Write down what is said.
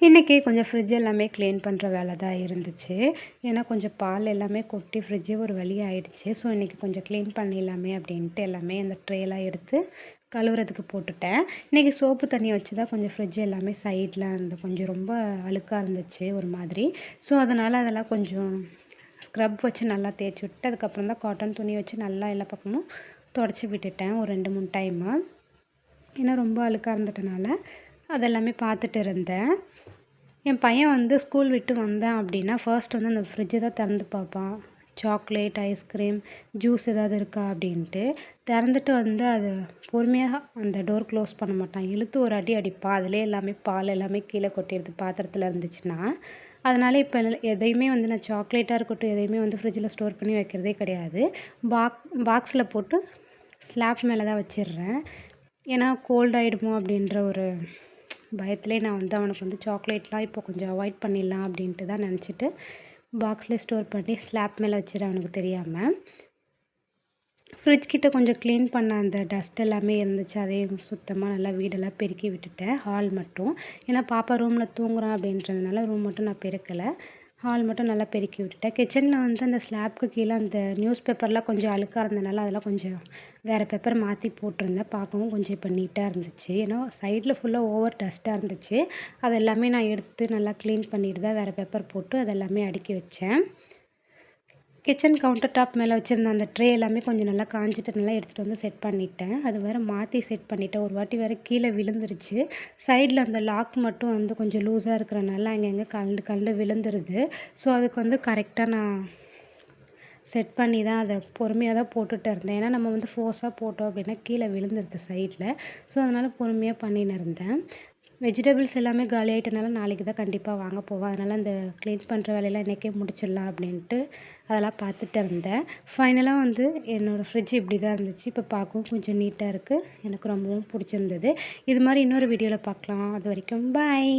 இன்றைக்கி கொஞ்சம் ஃப்ரிட்ஜ் எல்லாமே க்ளீன் பண்ணுற வேலை தான் இருந்துச்சு. ஏன்னா கொஞ்சம் பால் எல்லாமே கொட்டி ஃப்ரிட்ஜே ஒரு வழி ஆயிடுச்சு. ஸோ இன்றைக்கி கொஞ்சம் க்ளீன் பண்ணிடலாமே அப்படின்ட்டு எல்லாமே அந்த ட்ரேலாம் எடுத்து கழுவுறதுக்கு போட்டுட்டேன். இன்றைக்கி சோப்பு தண்ணியை வச்சு தான் கொஞ்சம் ஃப்ரிட்ஜ் எல்லாமே சைடில் அந்த கொஞ்சம் ரொம்ப அழுக்காக இருந்துச்சு ஒரு மாதிரி. ஸோ அதனால் அதெல்லாம் கொஞ்சம் ஸ்க்ரப் வச்சு நல்லா தேய்ச்சி விட்டு அதுக்கப்புறம் தான் காட்டன் துணி வச்சு நல்லா எல்லா பக்கமும் தொடச்சி விட்டுட்டேன் ஒரு 2-3 டைமு. ஏன்னா ரொம்ப அழுக்காக இருந்துட்டனால அதெல்லாமே பார்த்துட்டு இருந்தேன். என் பையன் வந்து ஸ்கூல் விட்டு வந்தான் அப்படின்னா ஃபர்ஸ்ட் வந்து அந்த ஃப்ரிட்ஜை தான் திறந்து பார்ப்பான். சாக்லேட், ஐஸ்கிரீம், ஜூஸ் ஏதாவது இருக்கா அப்படின்ட்டு. திறந்துட்டு வந்து அது பொறுமையாக அந்த டோர் க்ளோஸ் பண்ண மாட்டான். இழுத்து ஒரு அடி அடிப்பான். அதிலே எல்லாமே பால் எல்லாமே கீழே கொட்டிடுது பாத்திரத்தில் இருந்துச்சுன்னா. அதனால் இப்போ எதையுமே வந்து நான் சாக்லேட்டாக இருக்கட்டும் எதையுமே வந்து ஃப்ரிட்ஜில் ஸ்டோர் பண்ணி வைக்கிறதே கிடையாது. பாக்ஸில் போட்டு ஸ்லாப் மேலே தான் வச்சிடுறேன். ஏன்னா கோல்ட் ஆகிடுமோ அப்படின்ற ஒரு பயத்திலே நான் வந்து அவனுக்கு வந்து சாக்லேட்லாம் இப்போ கொஞ்சம் அவாய்ட் பண்ணிடலாம் அப்படின்ட்டு தான் நினச்சிட்டு பாக்ஸில் ஸ்டோர் பண்ணி ஸ்லாப் மேலே வச்சிடறேன் அவனுக்கு தெரியாமல். ஃப்ரிட்ஜ் கிட்ட கொஞ்சம் க்ளீன் பண்ண அந்த டஸ்ட் எல்லாமே இருந்துச்சு. அதையும் சுத்தமாக நல்லா வீடெல்லாம் பெருக்கி விட்டுட்டேன். ஹால் மட்டும். ஏன்னா பாப்பா ரூமில் தூங்குறான் அப்படின்றதுனால ரூம் மட்டும் நான் பெருக்கலை. ஹால் மட்டும் நல்லா பெருக்கி விட்டுட்டேன். கிச்சனில் வந்து அந்த ஸ்லாப்க்கு கீழே அந்த நியூஸ் பேப்பர்லாம் கொஞ்சம் அழுக்காக இருந்தனால அதெல்லாம் கொஞ்சம் வேறு பேப்பர் மாற்றி போட்டிருந்தேன். பார்க்கவும் கொஞ்சம் இப்போ நீட்டாக இருந்துச்சு. ஏன்னா சைடில் ஃபுல்லாக ஓவர் டஸ்ட்டாக இருந்துச்சு. அது எல்லாமே நான் எடுத்து நல்லா க்ளீன் பண்ணிட்டு தான் வேறு பேப்பர் போட்டு அதெல்லாமே அடுக்கி வச்சேன். கிச்சன் கவுண்டர் டாப் மேலே வச்சுருந்த அந்த ட்ரே எல்லாமே கொஞ்சம் நல்லா காஞ்சிட்டு நல்லா எடுத்துகிட்டு வந்து செட் பண்ணிட்டேன். அது வேறு மாற்றி செட் பண்ணிட்டேன். ஒரு வாட்டி வேறு கீழே விழுந்துருச்சு. சைடில் அந்த லாக் மட்டும் வந்து கொஞ்சம் லூஸாக இருக்கிறனால அங்கங்கே கழண்டு விழுந்துருது. ஸோ அதுக்கு வந்து கரெக்டாக நான் செட் பண்ணி தான் அதை பொறுமையாக தான் போட்டுகிட்டு இருந்தேன். ஏன்னா நம்ம வந்து ஃபோர்ஸாக போட்டோம் அப்படின்னா கீழே விழுந்துருது சைடில். ஸோ அதனால் பொறுமையாக பண்ணின்னு இருந்தேன். வெஜிடபிள்ஸ் எல்லாமே காலி ஆகிட்டனால நாளைக்கு தான் கண்டிப்பாக வாங்க போவேன். அதனால் அந்த க்ளீன் பண்ணுற வேலையெல்லாம் இன்றைக்கே முடிச்சிடலாம் அப்படின்ட்டு அதெல்லாம் பார்த்துட்டு இருந்தேன். ஃபைனலாக வந்து என்னோடய ஃப்ரிட்ஜ் இப்படி தான் இருந்துச்சு. இப்போ பார்க்கவும் கொஞ்சம் நீட்டாக இருக்குது. எனக்கு ரொம்பவும் பிடிச்சிருந்தது. இது மாதிரி இன்னொரு வீடியோவில் பார்க்கலாம். அது வரைக்கும் பாய்.